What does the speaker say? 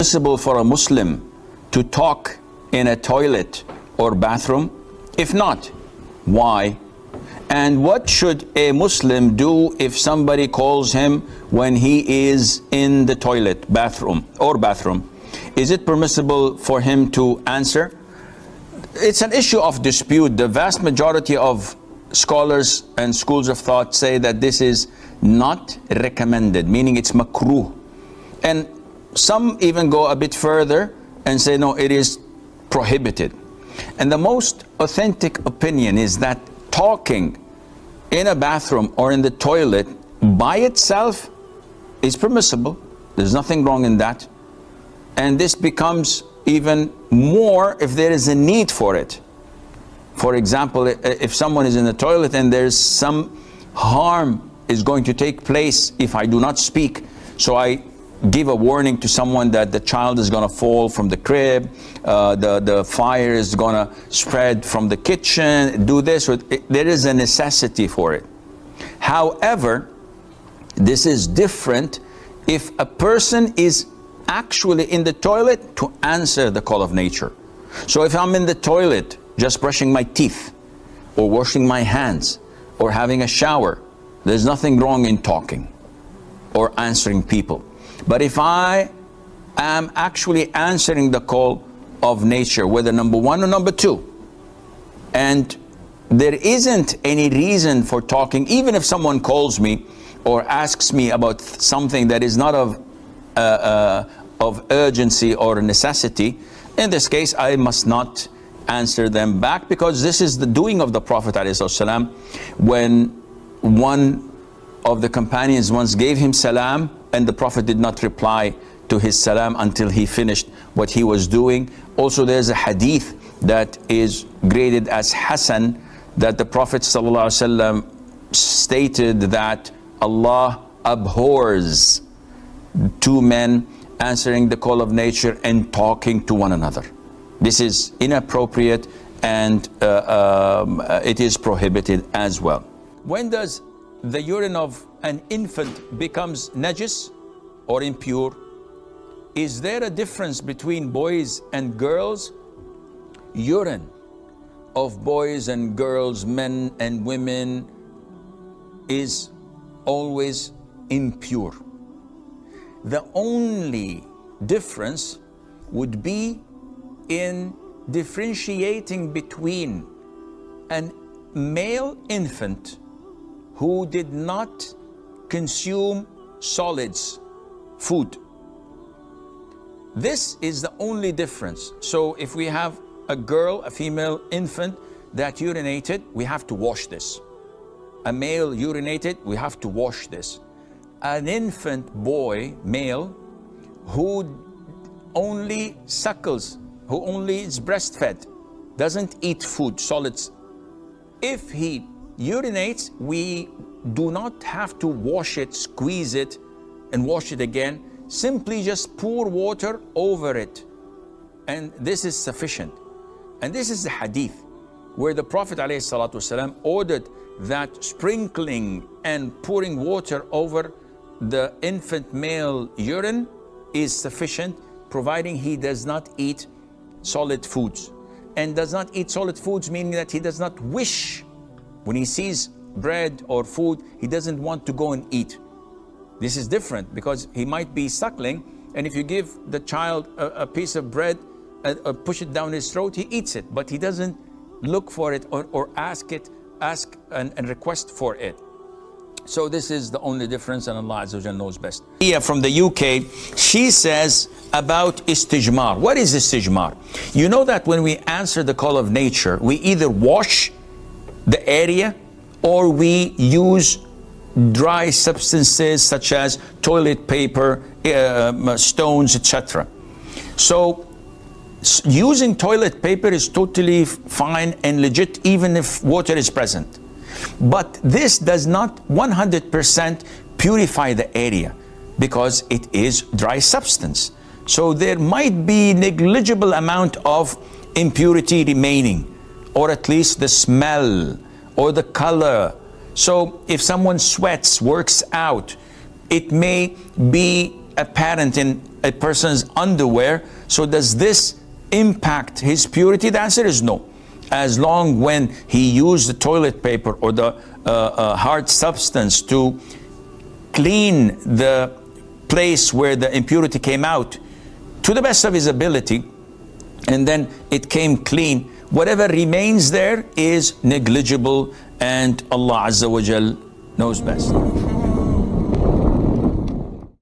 Possible for a Muslim to talk in a toilet or bathroom? If not, why? And what should a Muslim do if somebody calls him when he is in the toilet, bathroom? Is it permissible for him to answer? It's an issue of dispute. The vast majority of scholars and schools of thought say that this is not recommended, meaning it's makruh. And some even go a bit further and say, no, it is prohibited. And the most authentic opinion is that talking in a bathroom or in the toilet by itself is permissible. There's nothing wrong in that. And this becomes even more if there is a need for it. For example, if someone is in the toilet and there's some harm is going to take place if I do not speak, so I give a warning to someone that the child is going to fall from the crib, the fire is going to spread from the kitchen, do this, there is a necessity for it. However, this is different if a person is actually in the toilet to answer the call of nature. So if I'm in the toilet just brushing my teeth or washing my hands or having a shower, there's nothing wrong in talking or answering people. But if I am actually answering the call of nature, whether number one or number two, and there isn't any reason for talking, even if someone calls me or asks me about something that is not of urgency or necessity, in this case I must not answer them back, because this is the doing of the Prophet ﷺ. When one of the companions once gave him salam and the Prophet did not reply to his salam until he finished what he was doing. Also, there's a hadith that is graded as Hasan, that the Prophet ﷺ stated that Allah abhors two men answering the call of nature and talking to one another. This is inappropriate and it is prohibited as well. When does the urine of an infant becomes najis or impure? Is there a difference between boys and girls? Urine of boys and girls, men and women, is always impure. The only difference would be in differentiating between an male infant who did not consume solids, food. This is the only difference. So if we have a girl, a female infant that urinated, we have to wash this. A male urinated, we have to wash this. An infant boy, male, who only suckles, who only is breastfed, doesn't eat food, solids, if he urinates, we do not have to wash it, squeeze it, and wash it again. Simply just pour water over it, and this is sufficient. And this is the hadith where the Prophet ﷺ ordered that sprinkling and pouring water over the infant male urine is sufficient, providing he does not eat solid foods. And does not eat solid foods meaning that he does not wish, when he sees bread or food, he doesn't want to go and eat. This is different, because he might be suckling, and if you give the child a piece of bread, push it down his throat, he eats it, but he doesn't look for it or ask and request for it. So this is the only difference, and Allah Azza wa Jalla knows best. Here from the UK, she says about istijmar. What is istijmar? You know that when we answer the call of nature, we either wash the area or we use dry substances such as toilet paper, stones, etc. So using toilet paper is totally fine and legit, even if water is present. But this does not 100% purify the area, because it is dry substance. So there might be negligible amount of impurity remaining, or at least the smell or the color. So if someone sweats, works out, it may be apparent in a person's underwear. So does this impact his purity? The answer is no. As long when he used the toilet paper or the hard substance to clean the place where the impurity came out to the best of his ability, and then it came clean, whatever remains there is negligible, and Allah Azza wa Jal knows best.